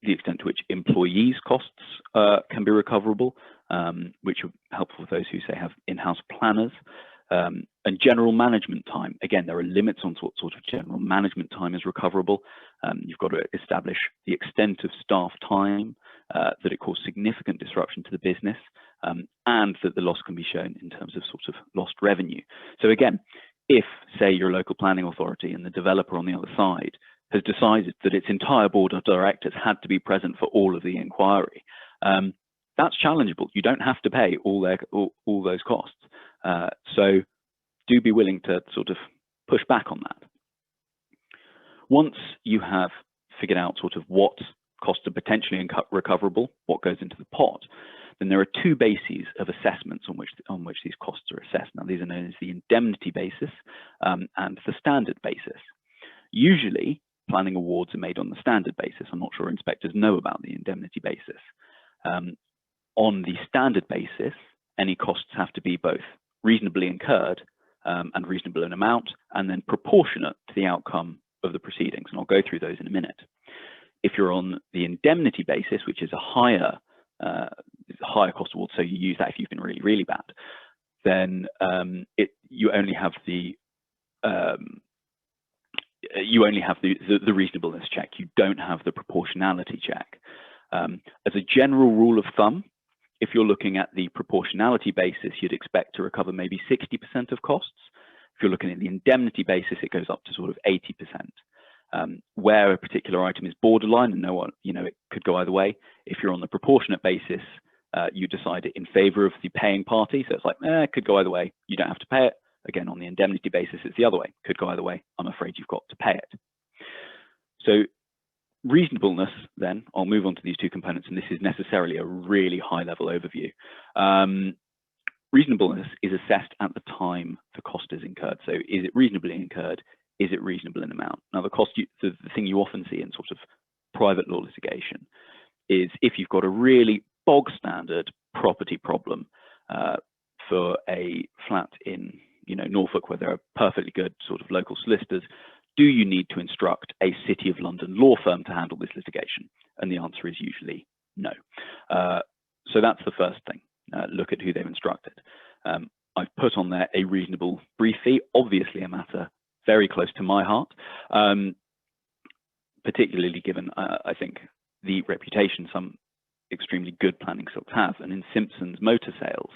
the extent to which employees' costs can be recoverable, which are helpful for those who say have in-house planners. And general management time. Again, there are limits on what sort of general management time is recoverable. You've got to establish the extent of staff time, that it caused significant disruption to the business, and that the loss can be shown in terms of sort of lost revenue. So again, if, say, your local planning authority and the developer on the other side has decided that its entire board of directors had to be present for all of the inquiry, that's challengeable. You don't have to pay all those costs. So do be willing to sort of push back on that. Once you have figured out sort of what costs are potentially recoverable, what goes into the pot, then there are two bases of assessments on which these costs are assessed. Now, these are known as the indemnity basis and the standard basis. Usually, planning awards are made on the standard basis. I'm not sure inspectors know about the indemnity basis. On the standard basis, any costs have to be both reasonably incurred and reasonable in amount, and then proportionate to the outcome of the proceedings. And I'll go through those in a minute. If you're on the indemnity basis, which is a higher cost award, so you use that if you've been really, really bad, then you only have the reasonableness check. You don't have the proportionality check. As a general rule of thumb, if you're looking at the proportionality basis, you'd expect to recover maybe 60% of costs. If you're looking at the indemnity basis, it goes up to sort of 80%. Where a particular item is borderline and it could go either way. If you're on the proportionate basis, you decide it in favor of the paying party. So it's like, it could go either way. You don't have to pay it. Again, on the indemnity basis, it's the other way. Could go either way. I'm afraid you've got to pay it. So reasonableness, then, I'll move on to these two components, and this is necessarily a really high-level overview. Reasonableness is assessed at the time the cost is incurred. So is it reasonably incurred? Is it reasonable in amount? Now, the thing you often see in sort of private law litigation is if you've got a really bog-standard property problem for a flat in Norfolk, where there are perfectly good sort of local solicitors, do you need to instruct a City of London law firm to handle this litigation? And the answer is usually no. So that's the first thing. Look at who they've instructed. I've put on there a reasonable brief fee, obviously a matter very close to my heart, particularly given, I think, the reputation some extremely good planning silks have. And in Simpson's Motor Sales,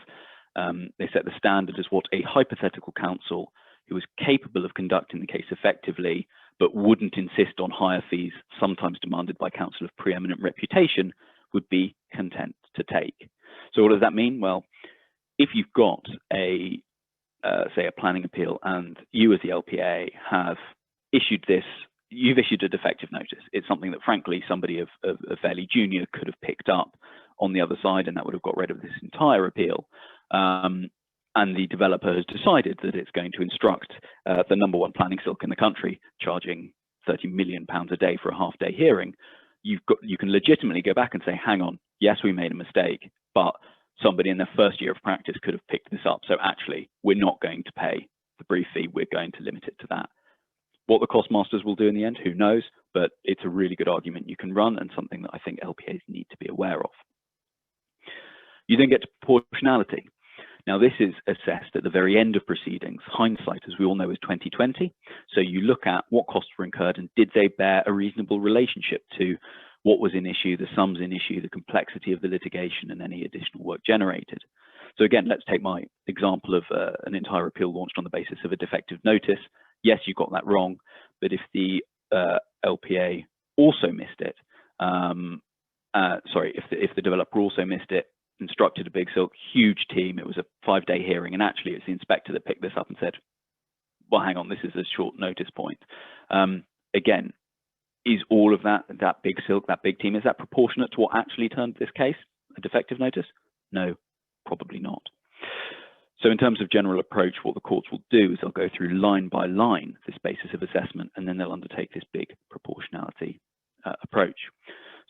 they set the standard as what a hypothetical counsel who was capable of conducting the case effectively, but wouldn't insist on higher fees, sometimes demanded by counsel of preeminent reputation, would be content to take. So what does that mean? Well, if you've got say a planning appeal and you as the LPA have issued this, you've issued a defective notice. It's something that frankly somebody of fairly junior could have picked up on the other side, and that would have got rid of this entire appeal. and the developer has decided that it's going to instruct the #1 planning silk in the country, charging £30 million a day for a half-day hearing, you can legitimately go back and say, hang on, yes, we made a mistake, but somebody in their first year of practice could have picked this up. So actually, we're not going to pay the brief fee. We're going to limit it to that. What the cost masters will do in the end, who knows? But it's a really good argument you can run and something that I think LPAs need to be aware of. You then get to proportionality. Now, this is assessed at the very end of proceedings. Hindsight, as we all know, is 20/20. So you look at what costs were incurred and did they bear a reasonable relationship to what was in issue, the sums in issue, the complexity of the litigation, and any additional work generated. So again, let's take my example of an entire appeal launched on the basis of a defective notice. Yes, you got that wrong, but if the LPA also missed it, if the developer also missed it, instructed a big silk, huge team, it was a 5-day hearing, and actually it's the inspector that picked this up and said, well, hang on, this is a short notice point. Again, is all of that big silk, that big team, is that proportionate to what actually turned this case a defective notice? No, probably not. So in terms of general approach, what the courts will do is they'll go through line by line this basis of assessment, and then they'll undertake this big proportionality approach.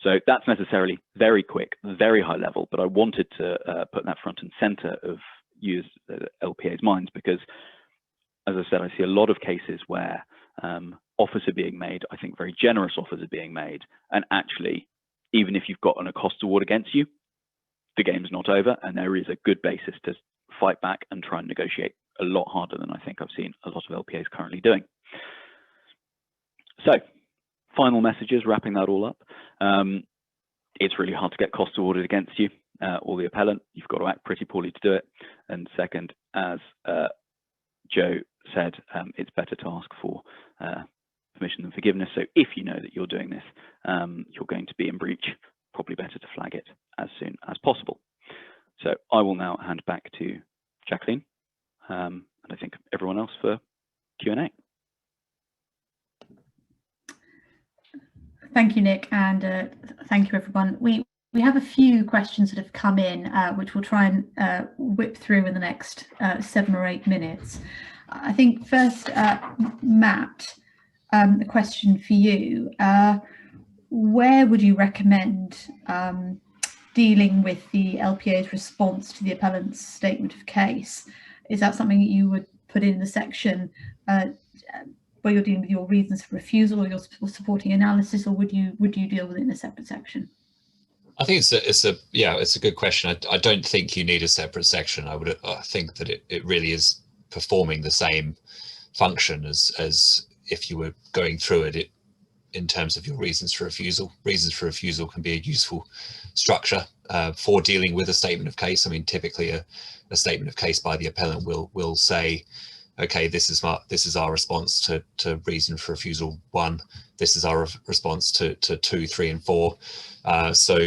So that's necessarily very quick, very high level, but I wanted to put that front and center of you as LPA's minds, because as I said, I see a lot of cases where offers are being made. I think very generous offers are being made. And actually, even if you've got a cost award against you, the game's not over, and there is a good basis to fight back and try and negotiate a lot harder than I think I've seen a lot of LPAs currently doing. So, final messages, wrapping that all up. It's really hard to get cost awarded against you or the appellant. You've got to act pretty poorly to do it. And second, as Joe said, it's better to ask for permission than forgiveness. So if you know that you're doing this, you're going to be in breach, probably better to flag it as soon as possible. So I will now hand back to Jacqueline, and I think everyone else for Q&A. Thank you, Nick, and thank you, everyone. We have a few questions that have come in, which we'll try and whip through in the next 7 or 8 minutes. I think first, Matt, a question for you. Where would you recommend dealing with the LPA's response to the appellant's statement of case? Is that something that you would put in the section where you're dealing with your reasons for refusal or your supporting analysis, or would you deal with it in a separate section? I think it's a good question. I don't think you need a separate section. I think that it really is performing the same function as if you were going through it in terms of your reasons for refusal. Reasons for refusal can be a useful structure for dealing with a statement of case. I mean, typically a statement of case by the appellant will say, okay, this is our response to reason for refusal 1. This is our response to 2, 3, and 4. So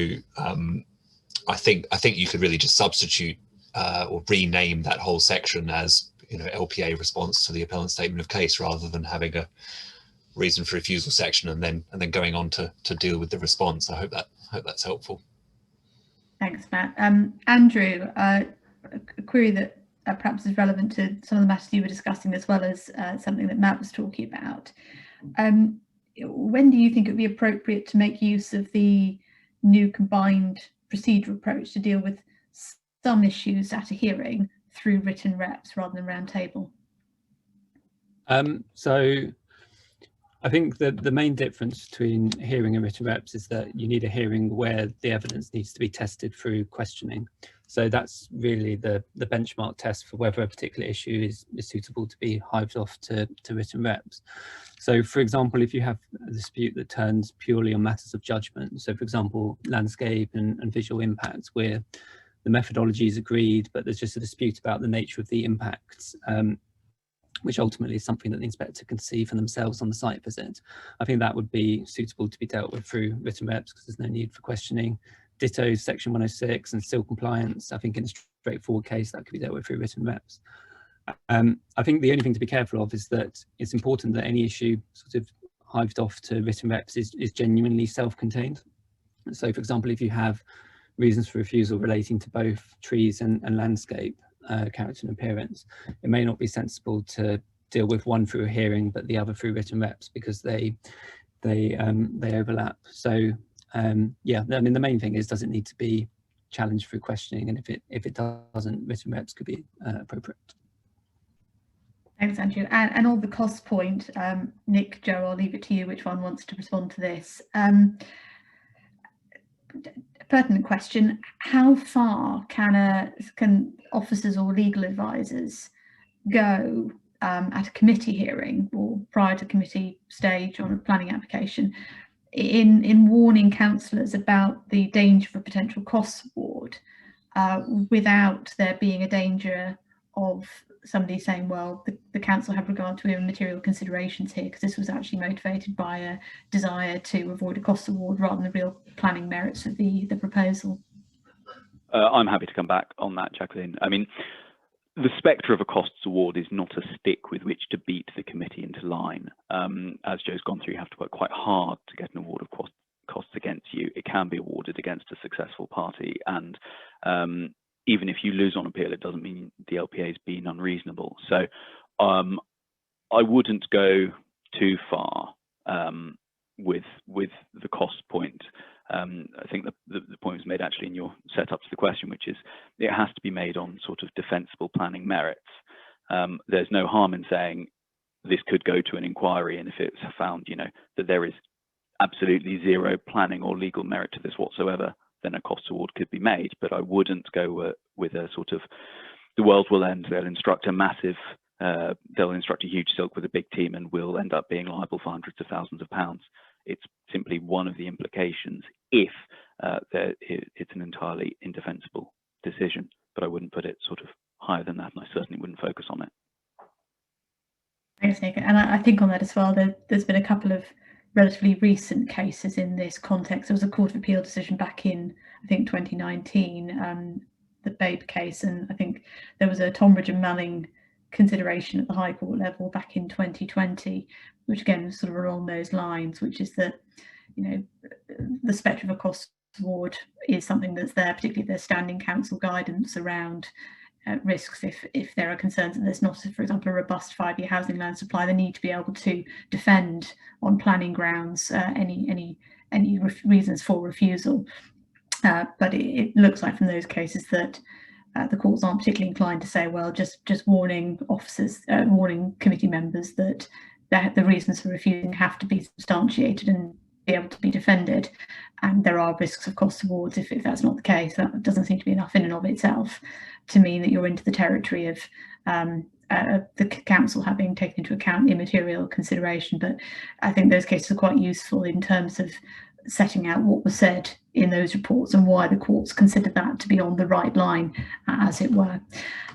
I think you could really just substitute or rename that whole section as, you know, LPA response to the appellant statement of case, rather than having a reason for refusal section and then going on to deal with the response. I hope that's helpful. Thanks, Matt. Andrew, a query that perhaps is relevant to some of the matters you were discussing, as well as something that Matt was talking about. When do you think it would be appropriate to make use of the new combined procedural approach to deal with some issues at a hearing through written reps rather than round table? So I think that the main difference between hearing and written reps is that you need a hearing where the evidence needs to be tested through questioning. So that's really the benchmark test for whether a particular issue is suitable to be hived off to written reps. So for example, if you have a dispute that turns purely on matters of judgment, so for example, landscape and visual impacts, where the methodology is agreed, but there's just a dispute about the nature of the impacts, which ultimately is something that the inspector can see for themselves on the site visit. I think that would be suitable to be dealt with through written reps, because there's no need for questioning. Ditto section 106 and still compliance. I think in a straightforward case that could be dealt with through written reps. I think the only thing to be careful of is that it's important that any issue sort of hived off to written reps is genuinely self-contained. So for example, if you have reasons for refusal relating to both trees and landscape, character and appearance, it may not be sensible to deal with one through a hearing but the other through written reps, because they overlap. So yeah, I mean, the main thing is, does it need to be challenged through questioning, and if it doesn't, written reps could be appropriate. Thanks, Andrew. And on the cost point, Nick, Joe, I'll leave it to you which one wants to respond to this. Pertinent question: how far can officers or legal advisors go at a committee hearing or prior to committee stage on a planning application in warning councillors about the danger of a potential cost award, without there being a danger of somebody saying, well, the council have regard to immaterial considerations here, because this was actually motivated by a desire to avoid a cost award rather than the real planning merits of the proposal? I'm happy to come back on that, Jacqueline. I mean, the spectre of a costs award is not a stick with which to beat the committee into line. As Joe's gone through, you have to work quite hard to get an award of costs against you. It can be awarded against a successful party, and even if you lose on appeal, it doesn't mean the LPA is being unreasonable. So I wouldn't go too far with the cost point. I think the point was made actually in your setup to the question, which is it has to be made on sort of defensible planning merits. There's no harm in saying this could go to an inquiry, and if it's found, you know, that there is absolutely zero planning or legal merit to this whatsoever, then a cost award could be made. But I wouldn't go with a sort of, the world will end, they'll instruct a huge silk with a big team and will end up being liable for hundreds of thousands of pounds. It's simply one of the implications if it's an entirely indefensible decision, but I wouldn't put it sort of higher than that, and I certainly wouldn't focus on it. Thanks, Nick. And I think on that as well, there's been a couple of relatively recent cases in this context. There was a Court of Appeal decision back in, I think, 2019, the Babe case, and I think there was a Tonbridge and Manning consideration at the High Court level back in 2020, which again was sort of along those lines, which is that, you know, the spectrum of a cost award is something that's there, particularly if there's standing council guidance around risks. If there are concerns that there's not, for example, a robust 5-year housing land supply, they need to be able to defend on planning grounds any reasons for refusal. But it looks like from those cases that the courts aren't particularly inclined to say, well, just warning officers, warning committee members that the reasons for refusing have to be substantiated and be able to be defended, and there are risks of cost awards if that's not the case. That doesn't seem to be enough in and of itself to mean that you're into the territory of the council having taken into account immaterial consideration. But I think those cases are quite useful in terms of setting out what was said in those reports and why the courts considered that to be on the right line, as it were.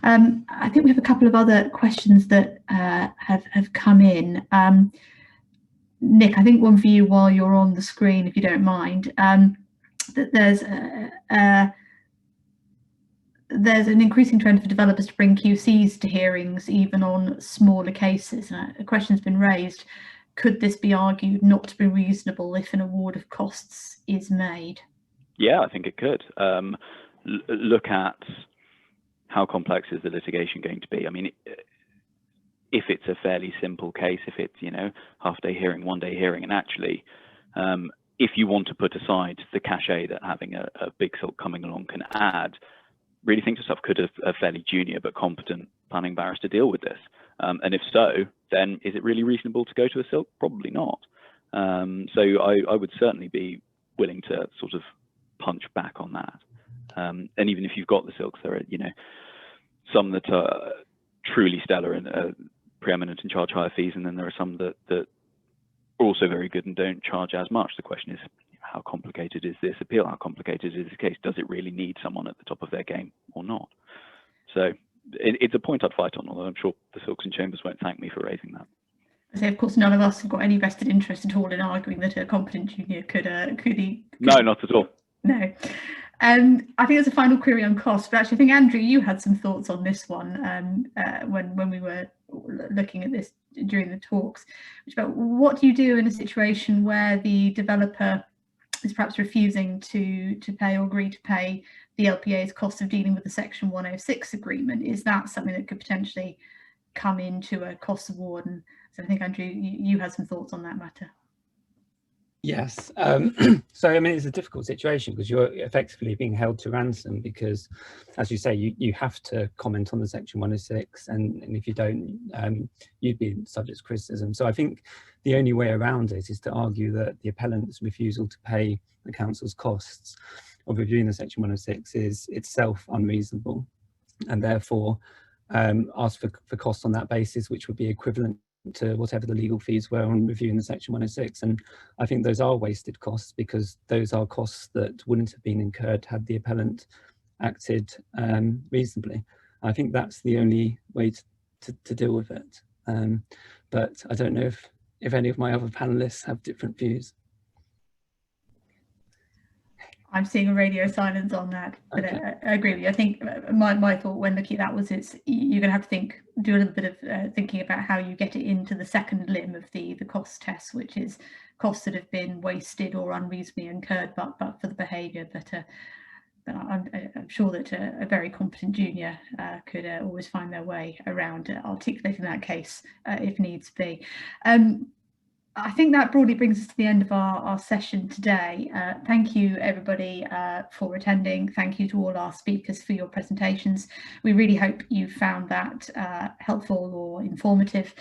I think we have a couple of other questions that have come in. Nick, I think one for you while you're on the screen, if you don't mind. That there's an increasing trend for developers to bring QCs to hearings, even on smaller cases. A question's been raised: could this be argued not to be reasonable if an award of costs is made? Yeah, I think it could. Look at how complex is the litigation going to be. I mean, if it's a fairly simple case, if it's, you know, half-day hearing, one-day hearing, and actually, if you want to put aside the cachet that having a big silk coming along can add, really think to yourself, could a fairly junior but competent planning barrister deal with this? And if so, then is it really reasonable to go to a silk? Probably not. So I would certainly be willing to sort of punch back on that. And even if you've got the silks, there are, you know, some that are truly stellar and preeminent and charge higher fees, and then there are some that are also very good and don't charge as much. The question is, how complicated is this appeal? How complicated is this case? Does it really need someone at the top of their game or not? So it's a point I'd fight on, although I'm sure the Silks and Chambers won't thank me for raising that. I say, of course, none of us have got any vested interest at all in arguing that a competent junior could No, not at all. No. I think there's a final query on cost, but actually I think, Andrew, you had some thoughts on this one when we were looking at this during the talks, which about what do you do in a situation where the developer is perhaps refusing to pay or agree to pay the LPA's cost of dealing with the Section 106 agreement. Is that something that could potentially come into a cost award? And so I think, Andrew, you had some thoughts on that matter. Yes. So, I mean, it's a difficult situation because you're effectively being held to ransom because, as you say, you have to comment on the Section 106, and if you don't, you'd be subject to criticism. So I think the only way around it is to argue that the appellant's refusal to pay the council's costs of reviewing the Section 106 is itself unreasonable, and therefore ask for costs on that basis, which would be equivalent to whatever the legal fees were on reviewing the Section 106. And I think those are wasted costs because those are costs that wouldn't have been incurred had the appellant acted reasonably. I think that's the only way to deal with it. But I don't know if any of my other panelists have different views. I'm seeing a radio silence on that, but Okay. I agree with you. I think my thought when looking at that was you're going to have to do a little bit of thinking about how you get it into the second limb of the cost test, which is costs that have been wasted or unreasonably incurred, but for the behaviour. But I'm sure that a very competent junior could always find their way around articulating that case if needs be. I think that broadly brings us to the end of our session today. Thank you, everybody, for attending. Thank you to all our speakers for your presentations. We really hope you found that helpful or informative.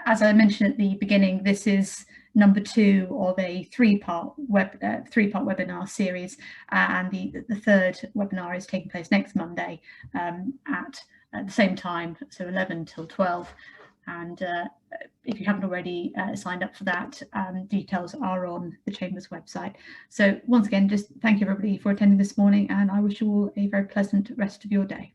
As I mentioned at the beginning, this is number 2 of a three-part webinar series, and the third webinar is taking place next Monday at the same time, so 11 till 12. And if you haven't already signed up for that, details are on the Chamber's website. So once again, just thank you everybody for attending this morning, and I wish you all a very pleasant rest of your day.